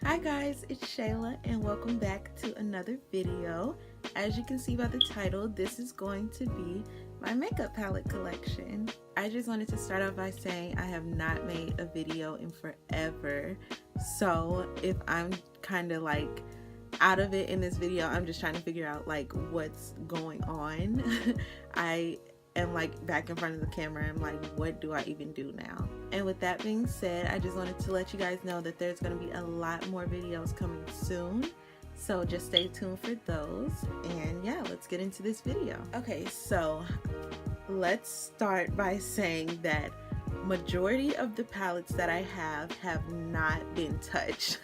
Hi guys, it's Shayla and welcome back to another video. As you can see by the title, this is going to be my makeup palette collection. I just wanted to start off by saying I have not made a video in forever. So if I'm kind of like out of it in this video, I'm just trying to figure out like what's going on. I am like back in front of the camera. I'm like, what do I even do now? And with that being said, I just wanted to let you guys know that there's going to be a lot more videos coming soon. So just stay tuned for those. And yeah, let's get into this video. Okay, so let's start by saying that majority of the palettes that I have not been touched.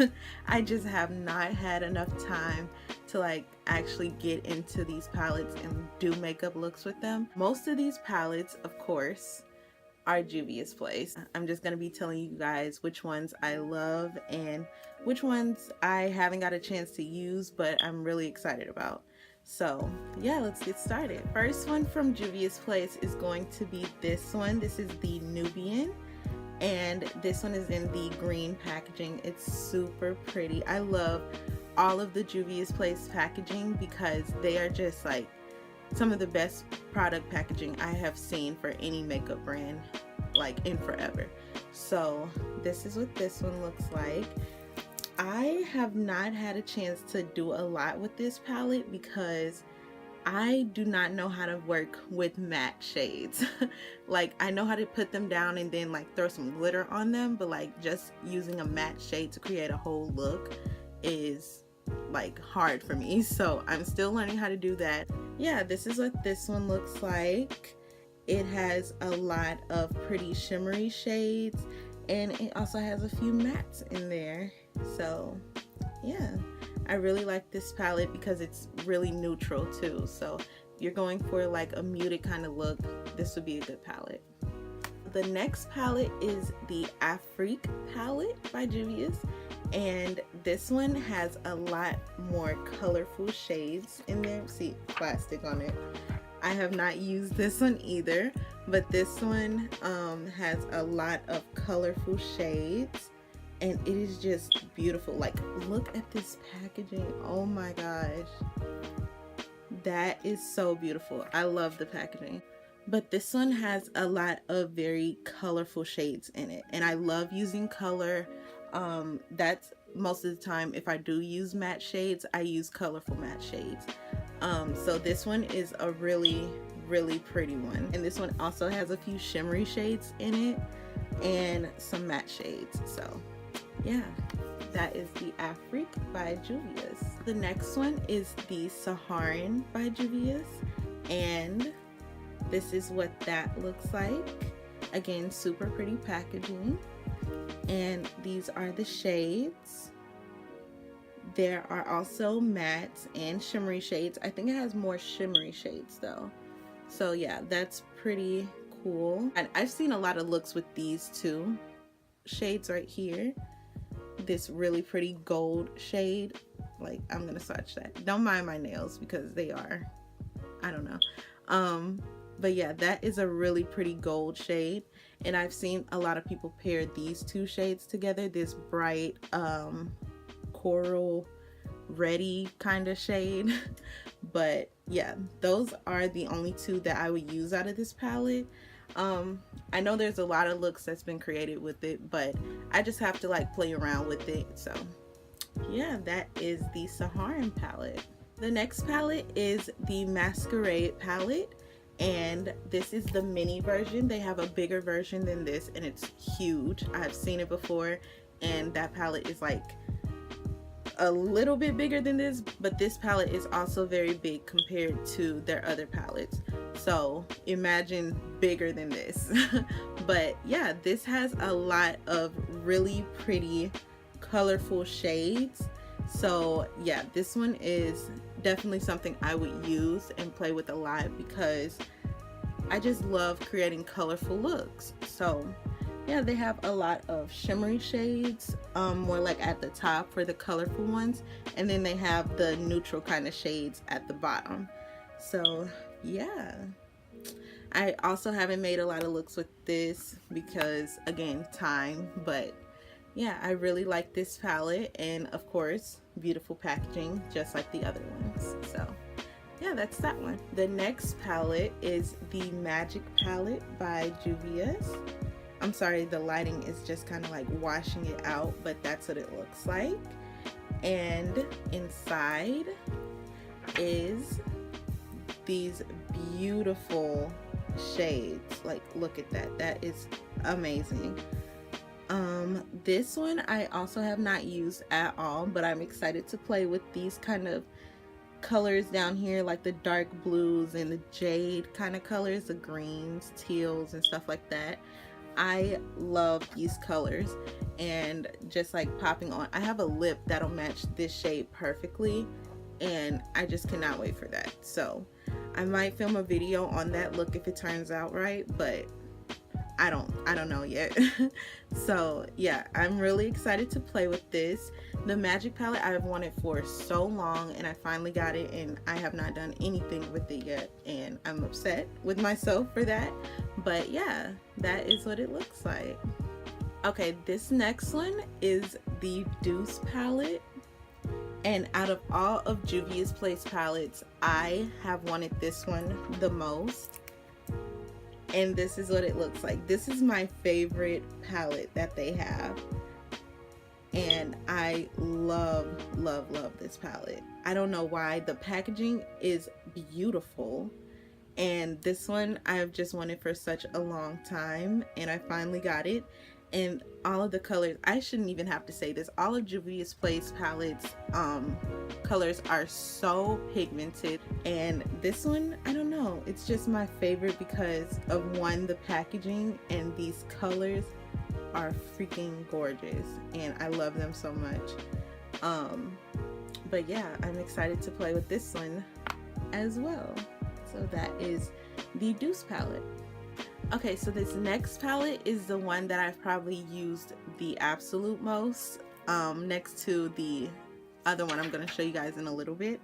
I just have not had enough time to like actually get into these palettes and do makeup looks with them. Most of these palettes, of course, are Juvia's Place. I'm just gonna be telling you guys which ones I love and which ones I haven't got a chance to use but I'm really excited about. So yeah, let's get started. First one from Juvia's Place is going to be this one. This is the Nubian, and this one is in the green packaging. It's super pretty. I love all of the Juvia's Place packaging because they are just like some of the best product packaging I have seen for any makeup brand like in forever. So this is what this one looks like. I have not had a chance to do a lot with this palette because I do not know how to work with matte shades. Like I know how to put them down and then like throw some glitter on them, but like just using a matte shade to create a whole look is like hard for me. So I'm still learning how to do that. Yeah, this is what this one looks like. It has a lot of pretty shimmery shades and it also has a few mattes in there. So yeah, I really like this palette because it's really neutral too. So if you're going for like a muted kind of look, this would be a good palette. The next palette is the Afrique palette by Juvia's, and this one has a lot more colorful shades in there. See, plastic on it. I have not used this one either, but this one has a lot of colorful shades and it is just beautiful. Like look at this packaging. Oh my gosh, that is so beautiful. I love the packaging. But this one has a lot of very colorful shades in it and I love using color. That's most of the time if I do use matte shades, I use colorful matte shades. So this one is a really pretty one, and this one also has a few shimmery shades in it and some matte shades. So yeah, that is the Afrique by Juvia's. The next one is the Saharan by Juvia's, and this is what that looks like. Again, super pretty packaging, and these are the shades. There are also mattes and shimmery shades. I think it has more shimmery shades though. So yeah, that's pretty cool. And I've seen a lot of looks with these two shades right here. This really pretty gold shade. Like I'm gonna swatch that. Don't mind my nails because they are, I don't know. But yeah, that is a really pretty gold shade. And I've seen a lot of people pair these two shades together. This bright, coral reddy kind of shade. But yeah, those are the only two that I would use out of this palette. I know there's a lot of looks that's been created with it, but I just have to like play around with it. So yeah, that is the Saharan palette. The next palette is the Masquerade palette, and this is the mini version. They have a bigger version than this and it's huge. I've seen it before and that palette is like a little bit bigger than this, but this palette is also very big compared to their other palettes. So imagine bigger than this. But yeah, this has a lot of really pretty colorful shades. So yeah, this one is definitely something I would use and play with a lot because I just love creating colorful looks. So yeah, they have a lot of shimmery shades, more like at the top for the colorful ones, and then they have the neutral kind of shades at the bottom. So yeah, I also haven't made a lot of looks with this because again, time, but yeah, I really like this palette, and of course, beautiful packaging just like the other ones. So yeah, that's that one. The next palette is the Magic palette by Juvia's. I'm sorry, the lighting is just kind of like washing it out, but that's what it looks like. And inside is these beautiful shades. Like, look at that. That is amazing. This one I also have not used at all, but I'm excited to play with these kind of colors down here, like the dark blues and the jade kind of colors, the greens, teals, and stuff like that. I love these colors, and just like popping on, I have a lip that'll match this shade perfectly, and I just cannot wait for that. So I might film a video on that look if it turns out right, but I don't know yet. So yeah, I'm really excited to play with this. The Magic palette I've wanted for so long, and I finally got it, and I have not done anything with it yet, and I'm upset with myself for that. But yeah, that is what it looks like. Okay, this next one is the Deuce palette, and out of all of Juvia's Place palettes, I have wanted this one the most. And this is what it looks like. This is my favorite palette that they have, and I love this palette. I don't know why. The packaging is beautiful, and this one I've just wanted for such a long time, and I finally got it. And all of the colors, I shouldn't even have to say this, all of Juvia's Place palettes colors are so pigmented, and this one, I don't know, it's just my favorite because of, one, the packaging, and these colors are freaking gorgeous, and I love them so much. But yeah, I'm excited to play with this one as well. So that is the Deuce palette. Okay, so this next palette is the one that I've probably used the absolute most, next to the other one I'm going to show you guys in a little bit.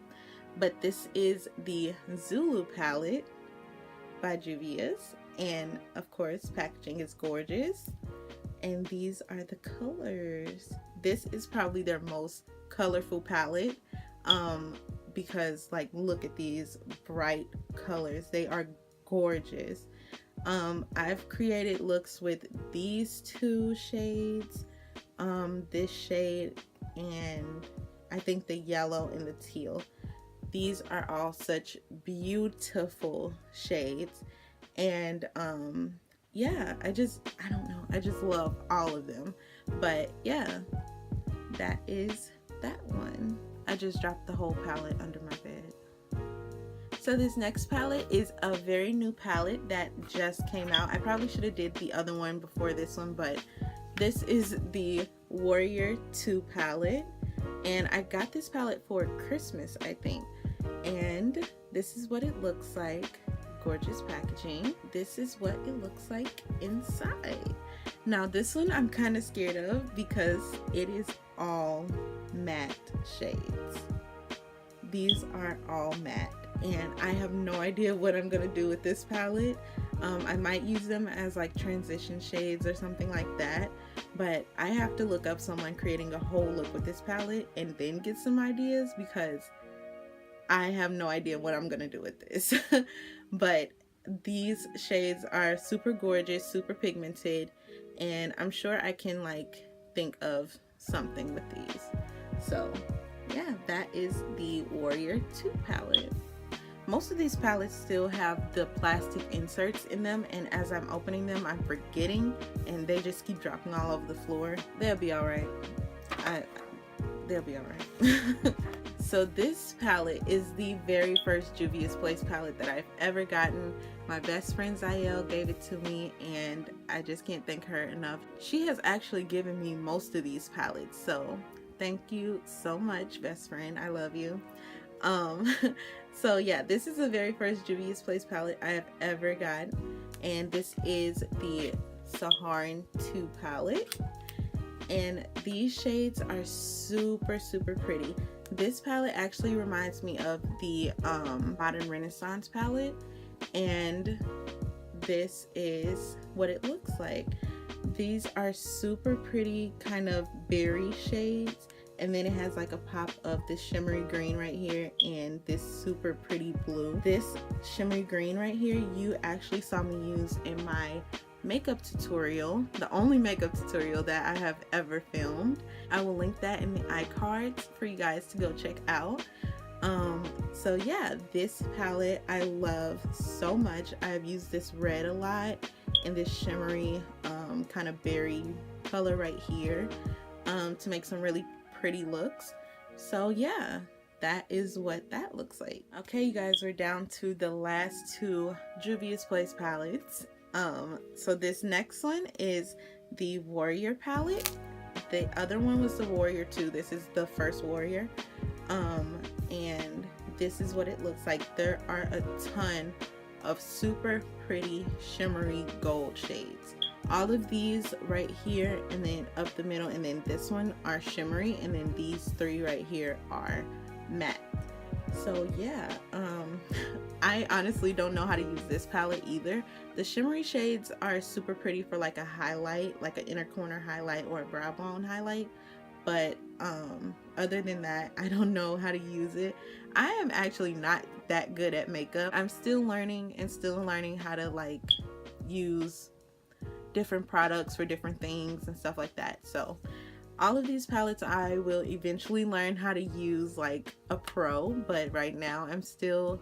But this is the Zulu palette by Juvia's, and of course packaging is gorgeous, and these are the colors. This is probably their most colorful palette, because like, look at these bright colors, they are gorgeous. I've created looks with these two shades, this shade, and I think the yellow and the teal. These are all such beautiful shades, and yeah, I don't know, I just love all of them. But yeah, that is that one. I just dropped the whole palette under my bed. So this next palette is a very new palette that just came out. I probably should have did the other one before this one, but this is the Warrior 2 palette, and I got this palette for Christmas, I think. And this is what it looks like. Gorgeous packaging. This is what it looks like inside. Now this one I'm kind of scared of because it is all matte shades. These are all matte, and I have no idea what I'm gonna do with this palette. I might use them as like transition shades or something like that, but I have to look up someone creating a whole look with this palette and then get some ideas, because I have no idea what I'm gonna do with this. But these shades are super gorgeous, super pigmented, and I'm sure I can like think of something with these. So yeah, that is the Warrior 2 palette. Most of these palettes still have the plastic inserts in them, and as I'm opening them, I'm forgetting, and they just keep dropping all over the floor. They'll be all right. They'll be all right. So this palette is the very first Juvia's Place palette that I've ever gotten. My best friend Zayel gave it to me, and I just can't thank her enough. She has actually given me most of these palettes, so thank you so much, best friend. I love you. So yeah, this is the very first Juvia's Place palette I have ever got, and this is the Saharan 2 palette, and these shades are super pretty. This palette actually reminds me of the Modern Renaissance palette, and this is what it looks like. These are super pretty kind of berry shades, and then it has like a pop of this shimmery green right here and this super pretty blue. This shimmery green right here you actually saw me use in my makeup tutorial, the only makeup tutorial that I have ever filmed. I will link that in the iCards for you guys to go check out. So yeah, this palette I love so much. I've used this red a lot and this shimmery kind of berry color right here to make some really pretty looks. So yeah, that is what that looks like. Okay, you guys, we're down to the last two Juvia's Place palettes. So this next one is the Warrior palette. The other one was the Warrior 2. This is the first Warrior. And this is what it looks like. There are a ton of super pretty shimmery gold shades. All of these right here and then up the middle and then this one are shimmery, and then these three right here are matte. So yeah, I honestly don't know how to use this palette either. The shimmery shades are super pretty for like a highlight, like an inner corner highlight or a brow bone highlight, but other than that, I don't know how to use it. I am actually not that good at makeup. I'm still learning how to like use different products for different things and stuff like that. So all of these palettes I will eventually learn how to use like a pro, but right now I'm still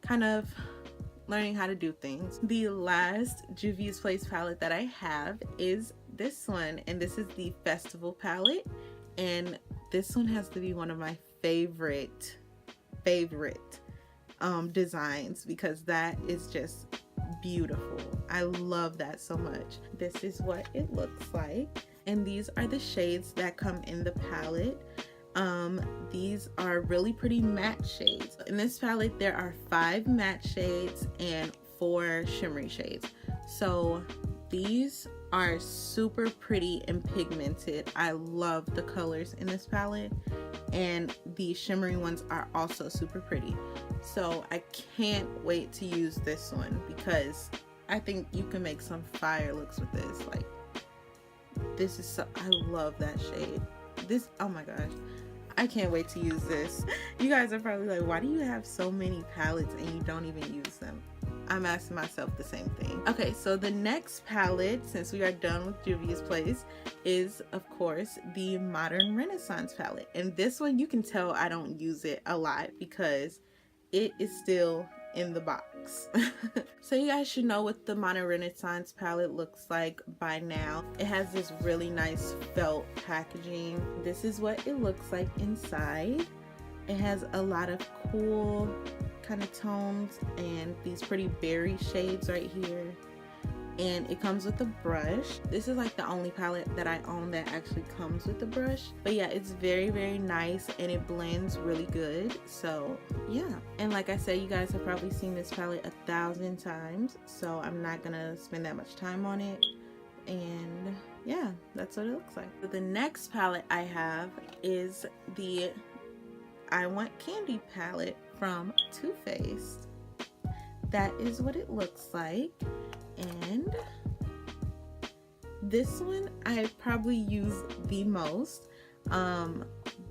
kind of learning how to do things. The last Juvia's Place palette that I have is this one, and this is the Festival palette, and this one has to be one of my favorite designs because that is just beautiful. I love that so much. This is what it looks like, and these are the shades that come in the palette. These are really pretty matte shades. In this palette there are 5 matte shades and 4 shimmery shades. So these are super pretty and pigmented. I love the colors in this palette, and the shimmery ones are also super pretty. So I can't wait to use this one because I think you can make some fire looks with this. Like, this is so, I love that shade. This, oh my gosh, I can't wait to use this. You guys are probably like, why do you have so many palettes and you don't even use them? I'm asking myself the same thing. Okay, so the next palette, since we are done with Juvia's Place, is of course the Modern Renaissance palette. And this one, you can tell I don't use it a lot because it is still in the box. So you guys should know what the Modern Renaissance palette looks like by now. It has this really nice felt packaging. This is what it looks like inside. It has a lot of cool kind of tones and these pretty berry shades right here, and it comes with a brush. This is like the only palette that I own that actually comes with a brush, but yeah, it's very nice and it blends really good. So yeah, and like I said, you guys have probably seen this palette 1,000 times, so I'm not gonna spend that much time on it. And yeah, that's what it looks like. So the next palette I have is the I Want Candy palette from Too Faced. That is what it looks like, and this one I probably use the most.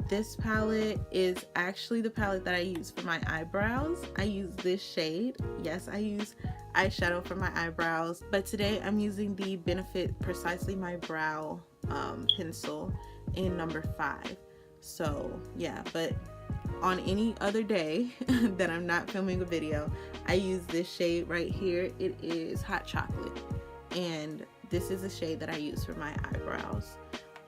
This palette is actually the palette that I use for my eyebrows. I use this shade. Yes, I use eyeshadow for my eyebrows, but today I'm using the Benefit Precisely My Brow pencil in number 5. So yeah, but on any other day that I'm not filming a video, I use this shade right here. It is Hot Chocolate, and this is a shade that I use for my eyebrows.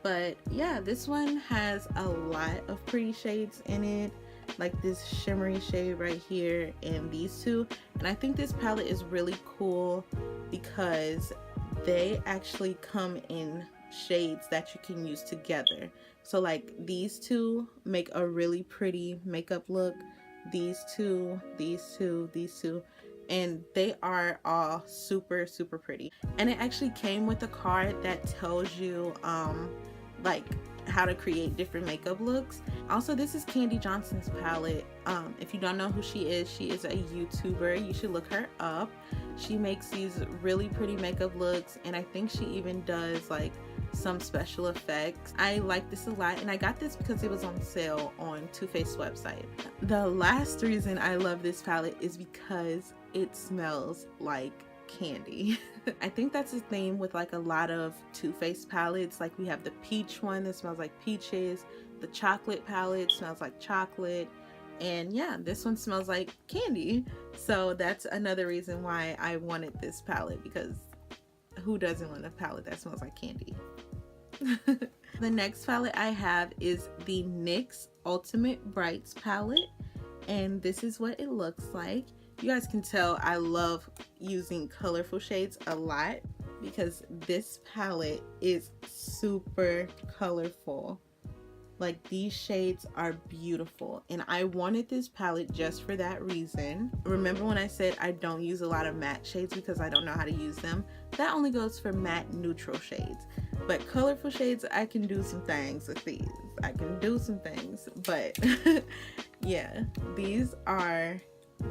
But yeah, this one has a lot of pretty shades in it, like this shimmery shade right here and these two. And I think this palette is really cool because they actually come in shades that you can use together. So like these two make a really pretty makeup look, these two, and they are all super pretty. And it actually came with a card that tells you like how to create different makeup looks. Also, this is Candy Johnson's palette. If you don't know who she is a YouTuber. You should look her up. She makes these really pretty makeup looks, and I think she even does like some special effects. I like this a lot, and I got this because it was on sale on Too Faced's website. The last reason I love this palette is because it smells like candy. I think that's the theme with like a lot of Too Faced palettes. Like we have the peach one that smells like peaches, the chocolate palette smells like chocolate, and yeah, this one smells like candy. So that's another reason why I wanted this palette, because who doesn't want a palette that smells like candy? The next palette I have is the NYX Ultimate Brights palette, and this is what it looks like. You guys can tell I love using colorful shades a lot because this palette is super colorful. Like, these shades are beautiful, and I wanted this palette just for that reason. Remember when I said I don't use a lot of matte shades because I don't know how to use them? That only goes for matte neutral shades. But colorful shades, I can do some things with these. I can do some things, but yeah, these are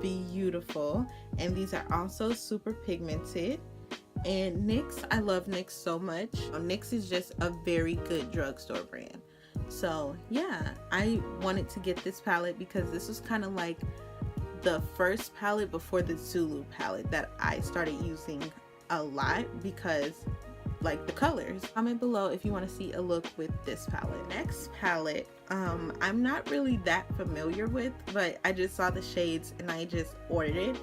beautiful, and these are also super pigmented. And NYX, I love NYX so much. NYX is just a very good drugstore brand. So yeah, I wanted to get this palette because this was kind of like the first palette before the Zulu palette that I started using a lot because like the colors. Comment below if you want to see a look with this palette. Next palette, I'm not really that familiar with, but I just saw the shades and I just ordered it.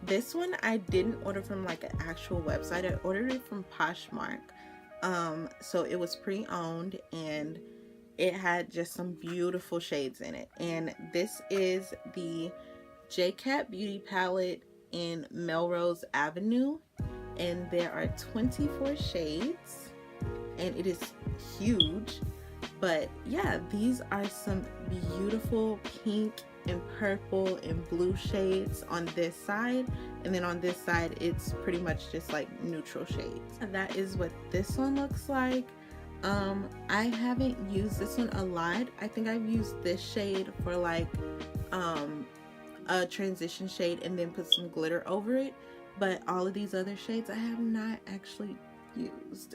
This one I didn't order from like an actual website. I ordered it from Poshmark. So it was pre-owned, and it had just some beautiful shades in it. And this is the JCat Beauty palette in Melrose Avenue, and there are 24 shades, and it is huge. But yeah, these are some beautiful pink and purple and blue shades on this side, and then on this side it's pretty much just like neutral shades. And that is what this one looks like. I haven't used this one a lot. I think I've used this shade for like a transition shade and then put some glitter over it, but all of these other shades I have not actually used.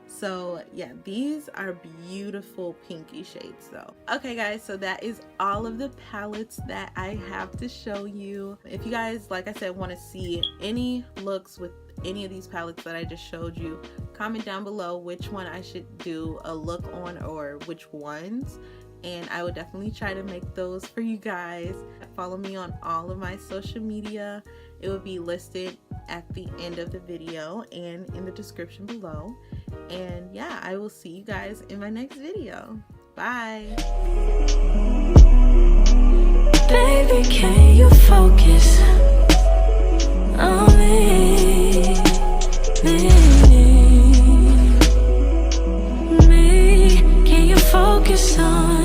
So yeah, these are beautiful pinky shades though. Okay guys, so that is all of the palettes that I have to show you. If you guys, like I said, want to see any looks with any of these palettes that I just showed you, comment down below which one I should do a look on or which ones, and I would definitely try to make those for you guys. Follow me on all of my social media. It will be listed at the end of the video and in the description below. And yeah, I will see you guys in my next video. Bye. Baby, can you focus on me? Me, can you focus on